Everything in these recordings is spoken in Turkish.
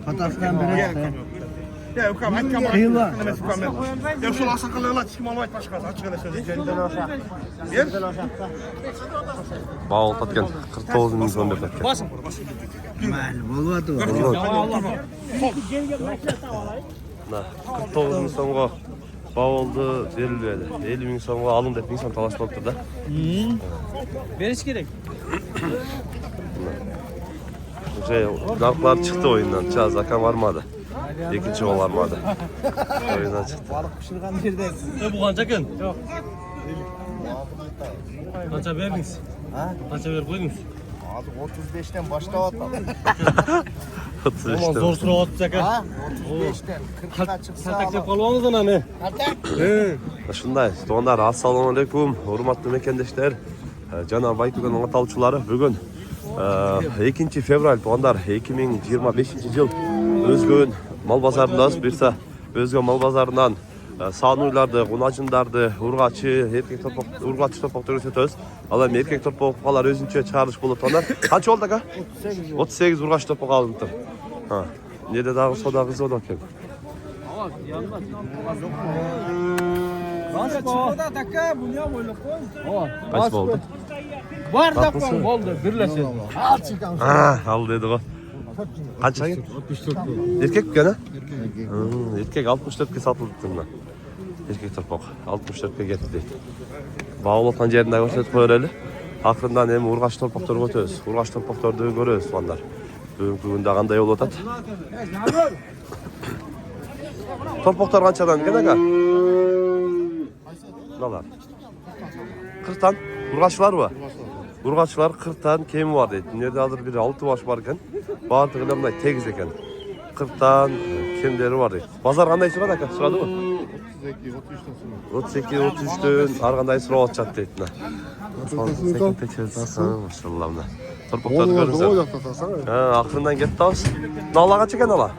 Patasından biri işte. Ya ukam aytkan Kıyıla. Ya şu sakallarla kim almayıp başkası açık ele sözü. Bağıl tatken 49 bin son bir tatken. Basın. Mal bolmadı. 49 bin songa bağıldı verilmedi. 50 bin songa alın dep insan talaşmalıktır da. Veriş gerek. Narklar çıktı oyundan. Çağız Hakan varmadı. İkinci gol varmadı. Oyundan çıktı. Balık pişirgen yerden. Bu kanca gün? Yok. Kanca verdiniz. Ha? Kanca ver koydunuz. Abi 35'ten başladı. 35'te. Zor sıra atacak ha. Ha? 35'ten 40'a çıksa Kaltakça alalım. kalmamızdan hani. Şunday, dostlar, assalomu alaykum, hurmatly mekendeşler. Jana Baytugan atalçıları bugün 2 fevral dostlar 2025-yıl Özgün mal bazarındayız. Birse Özgün mal bazarından Sanuylardı, Gunacındardı, Urgaçı, erkek torpaq, Urgaçı torpaqtır ötөбүз. Ал эми erkek torpaqlar özünçe çağırış bolup dostlar. Kança oldu aka? 38 Urgaç torpaq alınıptır. Ha. Nede dagı soda kızı oldu eкен. Kaç oldu? Var da oldu. Birleşin. Al dedi o. Kaça gel? Erkek mi gene? Erkek 64'ke satıldı bundan. Erkek torpaq 64'ke getdi deydi. Bağılatan yerinde gösterip koyarlı. Akırından hem Urgaç torpaqtары өтөбүз. Urgaç torpaqtарды көрөбүz балдар. Бүгүнкү күндө кандай болуп атат? Torpaqtar kançadan eкен aka? Mınalar? 40'tan. Urgaçlar mı? Urgaçlar 40'tan kemi var deydi. Nerede alır biri 6 baş var eken. Bağırtığıyla bunday 8 eken. 40'tan kemleri var deydi. Bazar kanday sırada aka? Sırada mı? 32-33'tün arkanday sıra atacak deydi. Sekin tekçesi. Maşallah mına. Torpaqtарды görünsün. Akırından gitti az. Nala kaç eken ala?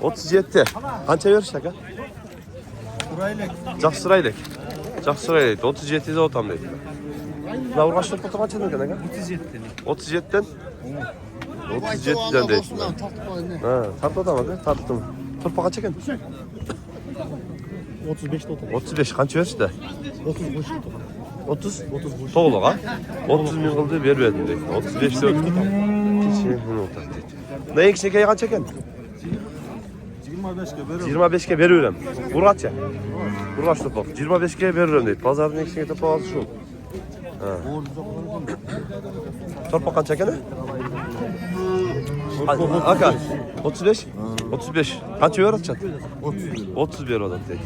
37. Kança veriş aka? Жақсы сұрайлық. Жақсы сұрайлық. 37-де отам дейді. Мына Ургач torpaqta қаншадан екен aka? 37-тен. 37-ден дейді. Тартып отам aka? Тарттым. Torpaq қанша екен? 35'te otur. 35. Қанша берішті? 30? 30. Тоғылыға? 30 min қылды бербедім дейді. 35-те өтті. Кешен күн отыр дейді. Мына ең кішкентай қанша екен? 25'ke veriyorum. Urgaç'a. Urgaç torpaq. 25'ke veriyorum deydi. Pazarın ekşiğe torpaq şu. Torpaq kança ekene? Aka. 35? 35. Kança ver atacak? 31 odat deydi.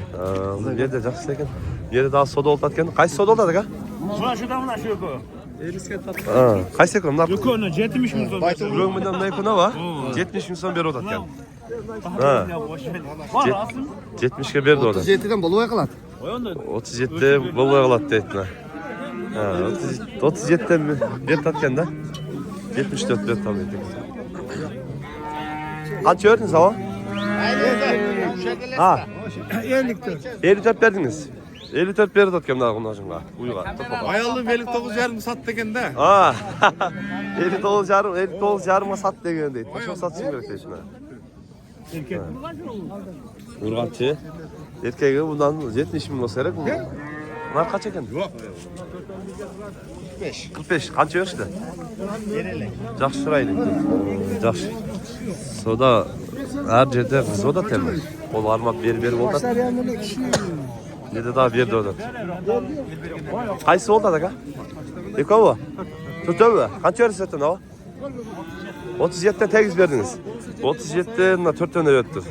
Nerede жақсы eкен? Nerede daha soda oldu atken? Qaysı soda oldu aka? Muna şu yoku. Qaysı ekan? Bunlar Yoku 70 min son. Biroğun binden ne ekona var? 70 min son bir odat atken. 70'ke berdi oda. 37'den boluğa kalat. 37'de bolboy kalat deydi. 37'den bir tatken da 74 bir tam deydi. Kaç verdiniz hava? Ha. 54 verdiniz. 54 berdi tatken daha kunacınga. Uyuğa. Ayalım 59,5 sat degen de. Ha. 59 yarıma sat degen deydi. Kaç satışın gerek deydi. Erkek. Urgaç'ı. Erkeği bundan 70 min olsa gerek mi? Bunlar kaç eken? Yok. 45. Kança ver işte? Жақсы сұрайды. Жақсы. Сода әр жерде сода темір. Ол армап беріп отады. Неде daha берді отады. Қайсы болды aka? Екеуі? Төртеуі? Қанша версеттен ау? 37'ten 8 verdiniz. 37'ten 4 tane öttür.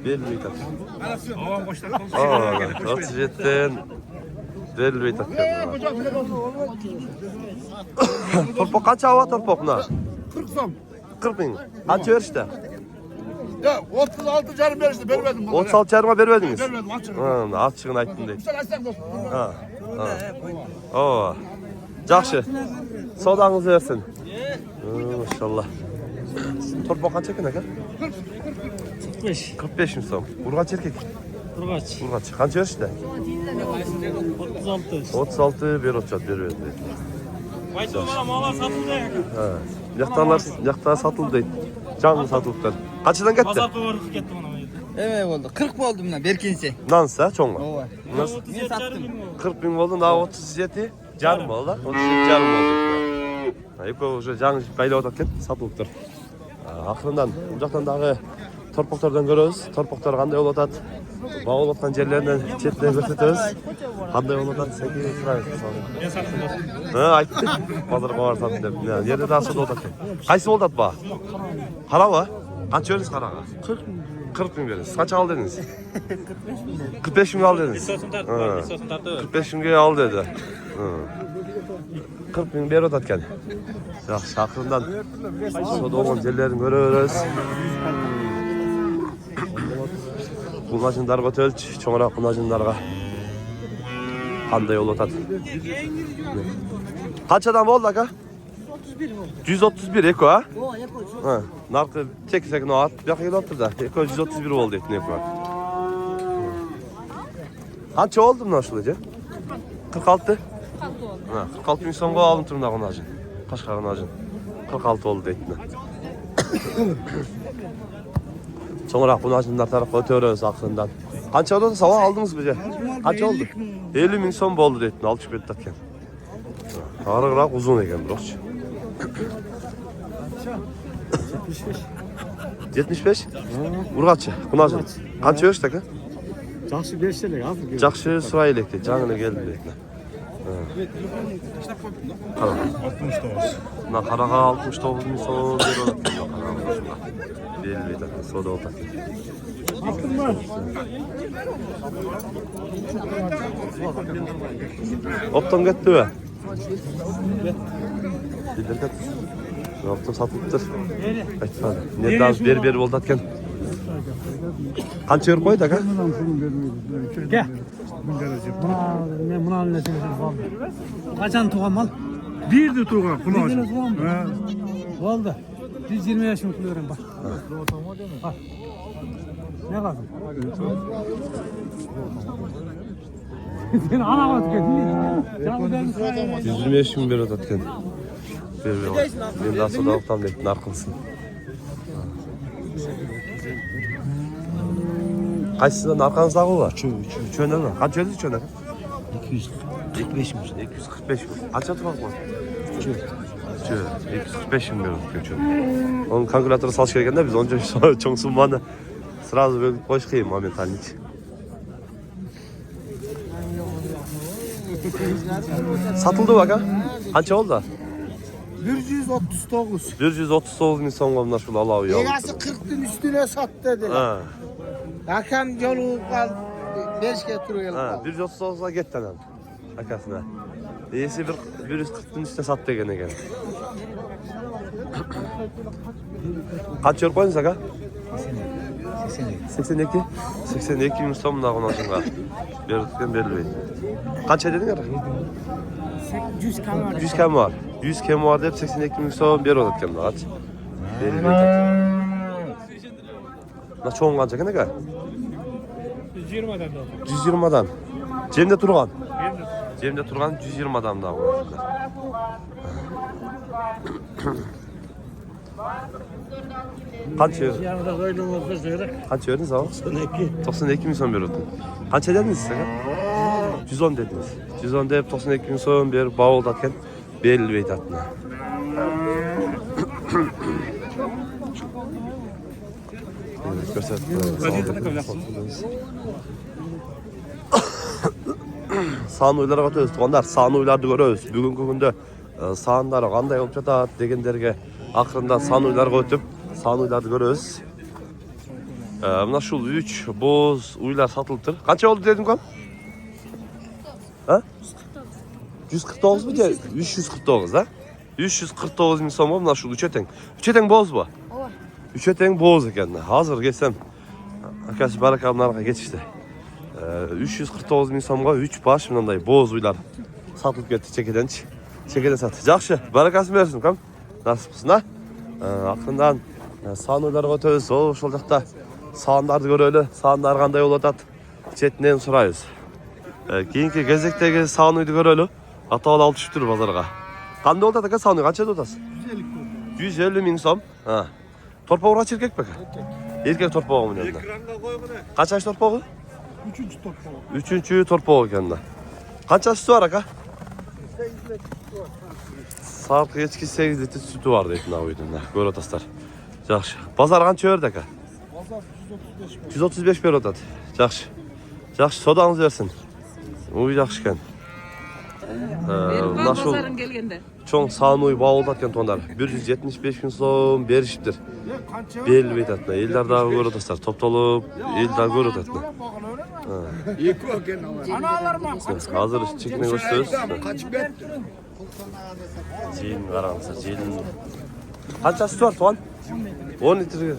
Belli tat. 37'ten belli tat. Torpaq kaç hava torpaq buna? 40 son. 40 bin. Kaç ver işte? Ya 36 canım verişti vermedim. 36 çarma vermediniz. Vermedim açık. Açığını aytdım deydi. Sen açsan dostum. Oo. Жақсы. Sodanızı versin. Maşallah. Torpaq kaç eken aka? 45. 45 mi son? Urgaç erkek. Urgaç. Urgaç. Kança ver işte? 36. 36 bir otçat bir verdi. Baytı bana mağlar satıldı ya. Yakta satıldı deydi. Canlı satılıptır. Kaçıdan gitti? Pazar kovarı ketdi bana. Evet oldu. 40 oldu buna berkinse. Nansa çoğunla. Ova. Nasıl? Ne sattım? 40 bin oldu, daha 37 yarım oldu. 37 yarım oldu. Eko уже жаңы байлап атат екен, сатылыптыр. Ақырындан, бұл жақтан дағы торпақтардан көрөбүз. Торпақтар қандай болуп атат? Бағылып атқан жерлерінен четіне көрсөтөбүз. Қандай болуп атат? Сәке сұрайбыз. Мен саттым. Айтты. Базарға барып саттым деп. Жерде дағы сауда болуп атат екен. Қайсы болуп атат ба? Қара ба? Қанша бересіз қараға? 40 bin veririz. Kaç al dediniz? 45 bin al dediniz. Sosun tartı. Sosun tartı. 45 bin al dedi. 40 bin berip atatken. Yaxşı, akırından soda olan yerlerini görürüz. Kulmacınlarga tölç, çoğurak kulmacınlarga. Qanday olup atat? Kaç adam oldu aka? 131 Eko ha? Ha, narkı çekisek ne var? Bir yıl otur da. Eko 131 oldu etkin Eko. Kaç oldu mu nasıl 46? Ha, 46 bin songa alın turunda konacın. Kaşka konacın. 46 oldu etkin. Sonra konacınlar tarafı ötüyoruz aklından. Kaç oldu? Sabah aldınız mı? Kaç oldu? 50 bin son oldu etkin. 60 bin tatken. Ağırırak uzun eken bırakçı. 75? Urgatçı, Kunacın. Kança ölçtü ki? Жақсы бершелек, азыр. Жақшы сұрай електі, жаңына келді електі. Қара. 69. Мына қараға 69 мың сол бері олады. Белі беті, сода олады. Оптан кетті бе? Билдер кетті. Оптан сатылыптыр. Айтпады. Неді аз бері болды аткен. Қанша өріп қойды, ака? Gel. Men mına nesin kaldı. Kaçan tuğan mal? Bir de tuğan Bir kulağın. tane tuğan mı? Oldu. 120 yaşımı kılıyorum bak. Bak. Ne lazım? Sen ana bak gel. Canım ben söyleyeyim. 125 bin beri atken. Beri var. Ben daha sonra oktan deyip narkılsın. Kaçsından arkanızda var? Çöne mi? Kaç ödü çöne? 245 mi? 245 mi? Kaç atı var mı? Çö. 245 mi beri çöne? Onun kalkülatörü salış gerekende biz onca çok summanı sırası böyle boş kıyım momentalnik. Satıldı bak ha? Kaça oldu? 139. 139 bin son onlar şunu Allah'u yavrum. Egası 40'ın üstüne sattı dediler. Ha. Hakan yolu kaldı. Beşke duruyor. Ha, 139'a gitti lan. Akasına. İyisi 140'ın üstüne sattı gene gene. Kaç yor koyunuz aga? 82. 82 bin son da onun için var. Berikten belli. Kaç ededin ya? 100 kan var. 100 kem var. 100 kem var deyip 82 bin son bir odat kem kaç. Belli. Na çoğun kanca gene gel. 120 adam da. 120 adam. Cemde turgan. Cemde turgan 120 adam daha var. Kaç yer? Yanında böyle olsa söyle. Kaç verdiniz abi? 92 bin son bir oldu. Kaç ederdiniz size? 110 dediniz. 110 deyip 92 bin son bir bağ oldu atken belli beyt attın. Sağın uylara katıyoruz. Onlar sağın uylarda görüyoruz. Bugünkü günde sağınları qanday olup жатат degenderge akırında sağın uylarga ötüp sağın uylarda görüyoruz. Mına şul 3 boz uylar satılıptır. Kaça oldu dedim kom? Ha? 149 mu? 349 ha? 349 bin son mına şul 3'e teng. 3'e teng boz bu. 3'e teng boz eken. Hazır gelsem. Akası barakamlarga geçişti. 349 bin somga 3 baş mınday boz uylar satılıp ketdi çekedenç. Çekeden satı. Жақшы, баракасын берсін кім? Насып қылсын, ha? Ақырындан саған ойларға өтөбүз. Ошол жакта саандарды көрөлү. Саандар кандай болуп атат? Четинен сурайбыз. Кийинки кезектеги саан үйдү көрөлү. Атабал алып түшүптүр базарга. Кандай болуп атат ака саан үй? Канча деп атасыз? 150 ming so'm. Ha. Torpoğu kaç erkek peki? Erkek torpoğu mu yanında? Kaç yaş torpoğu? Üçüncü torpoğu yanında. Kaç sütü var aka? Saat geçki 8 litre sütü var deyip ne uydun da. Böyle taslar. Yaxşı. Pazar qancha ördü aka? Pazar 135 135 bir odat. Yaxşı. Yaxşı sodanız versin. O yaxşı ekan. Nasıl Pazarın gelgende. çoğun sağını bağlı atken tonlar. 175 gün so'm berishibdir. Belli betatna. Ellar dağı görü taslar. Toptolup ellar görü tatna. Hazır çekine gösteriyoruz. Jeyin qaransa, jeyin. Qancha sütü var tuğan? 10 litre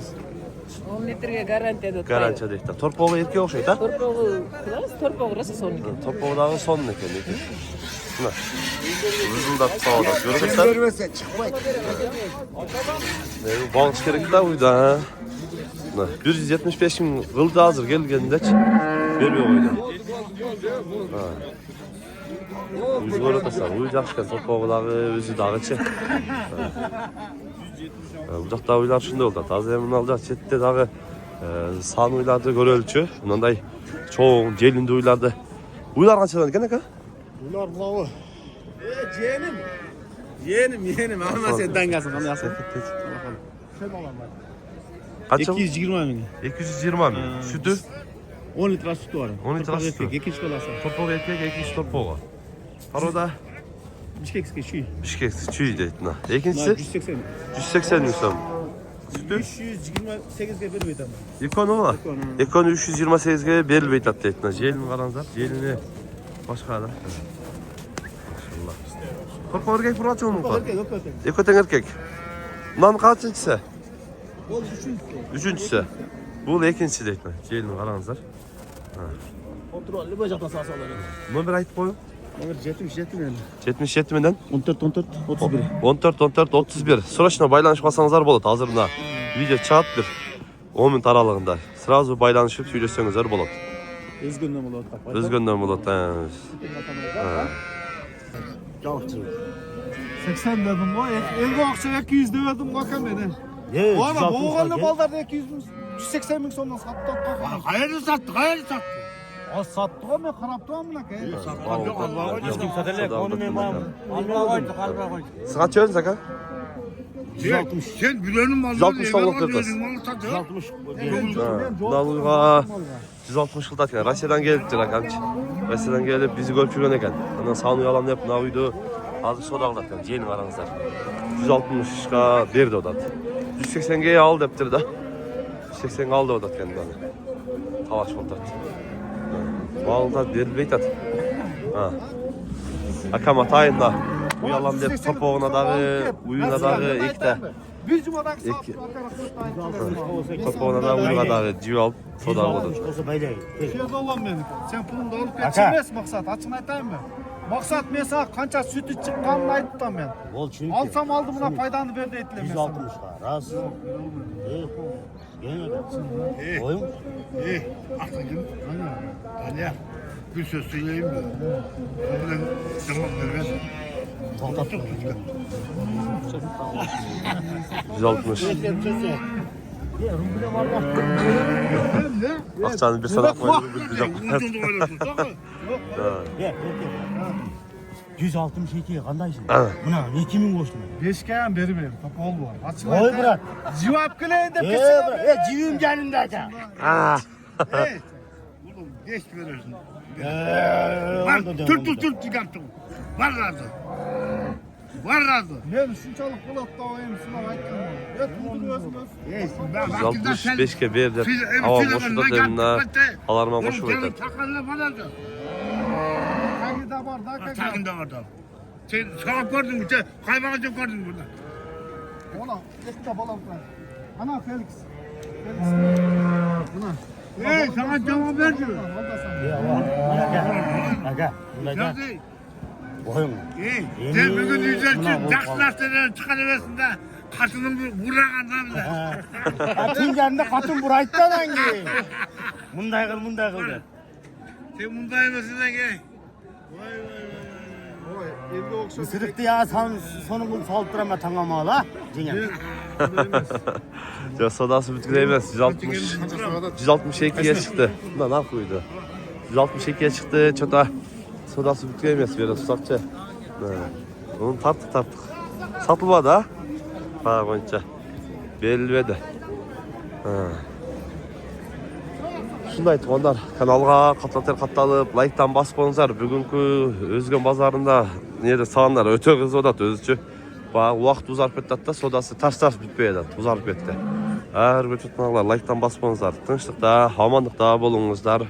10 litrege garantiya dot. garantiya deydi. Torpoğu erkek o'xshaydi, ha? Torpoğu rosa soniki. Torpoğudağı son ekan lekin. Mana. Uzundab sağda görüyorsan. vermese çıkmaydı. Bağış kerak da uyda, ha. Mana 175 ming qildi hozir kelganda-chi. Bermay qo'ydi. Ha. O'zi ko'ratasan, u yaxshi ekan torpoğudağı o'zi dag'ichi. Bu жақта ойлар шындай болды. Таза мына алда четте дағы сан ойларды көрөлчү. Мындай чоң желинди ойларды. Ойлар канчадан экен ака? Bunlar bulavı. Yeğenim ama sen dangasın kanı yasın. Канча? 220 bin. 220 миң. Sütü 10 litre sütü var. 10 litre sütü. İkinci kolası. torpoğu erkek, ikinci torpoğu. Paroda Bişkek çiğ. Bişkek çüy deydi. İkincisi 180. 180 ming so'm. Sütü 328'e bir beyt ama. Ekonu mu? Ekonu 328'ge berilbeyt at deydi. Jelini qaranzar, jelini başqa da. Maşallah. Torpoğu erkek burası mı? Ekoten erkek. Bundan kaçıncısı? Üçüncüsü. Bu ikincisi deydi. Jelini qaranzar. Kontrollü bacakta sağ sola. Nomer aytib qo'ying. Nomer 77 yani. 77 mingdan 14 31. 14 31. Срочно байланышып алсаңыздар болот. Азыр мына видео чыгат бир 10 минут аралыгында. Сразу байланышып сүйлөшсөңүздөр болот. Özgünden mi oldu? Өзгөндөн болот. 80 dedim o. Elgo akşam 200 demedim bakalım beni. Valla boğanlı ballarda 200 bin, 180 bin sonuna sattı. Hayırlı sattı. O sattı ama karaptı amına koyayım. Сага чөбүз ака? Sen bilenin malı 160 tavuk kırdas. 160. Далуга 160 жылдат экен. Россиядан келиптир акамчы. Россиядан келип бизди көрүп жүргөн экен. Анан сааны алам деп мына үйдү азыр соода кылат экен. Жени караңыздар. 160га берди атат. 180ге ал дептир да. 180ге ал деп атат экен мына. Талаш болот. Балда берилбей атат. Акам атайында уялам деп топогуна дагы, уюна дагы экте. Bir cumadan saat İki. arkadaşlar. Topoguna da uyuğa dagı jiw alып соода болот. Şey olan benim. Sen pulunu da alıp geçirmez maksat. Açın aytayım mı? Maksat ben sana kança sütü çıkkanını ayttam ben. Alsam aldı buna paydanı ver de etlemez. 160 raz. Oyun. Artık Talya bir söz söyleyeyim mi? Buradan cevap ver. Toxtatma. 160. Akçanı bir sana koyup bir de. 162 qandayсың? Mına 2000 qo'shdim. Beşkeyen beri benim. Topu ol bu. Açın Voy aytayım. brat. Cevap kılayın da brat. Jivim janimda aka. Oğlum geç verirsin. Var. Tut çıkarttım. Var razı. Ben şunçalık bulat da oyayım şuna ayttam. Ya tuğdur özüm öz. 165'ke berdi. Hava boşuda demina. Alarma boşup aytadi. Çakalına vardı. Hangi da var da kaka. Çakında vardı. Sen sağ gördün mü? Kaybağı çok gördün mü burada? Ola, ekte balam var. Ana Felix. Buna. Sana cevap verdi. Aka. Nerede? Oyun. Sen bugün yüzersin, taksilerden çıkarıversin de katının vurağından bile. Atın yanında katın buraydı da hangi? Munday kıl de. Sen bundayım mısın lan ki? Oy. Isırıktı ya sonu bunu saldıramma tamam ala. Cingen. Ya sodası bütküde emez. 162'ye çıktı. Bundan ne yapıyordu? 162'ye çıktı. Çota sodası bütküde emez. Böyle tutakça. Onu tarttık. Satılmadı ha. Ha boyunca. Belvedi. Şunday tuğanlar kanalga katlap like'tan basıp qo'yinglar. Bugungi Özgen bozorunda nede sağanlar öte kız odat özüçü. Vaqt uzarıp ketdi da sodası tars bitpeydi. Uzarıp ketdi. Har bir tutmanglar like'tan basıp qo'yinglar. Tinchlikda, omonlikda bo'lingizlar.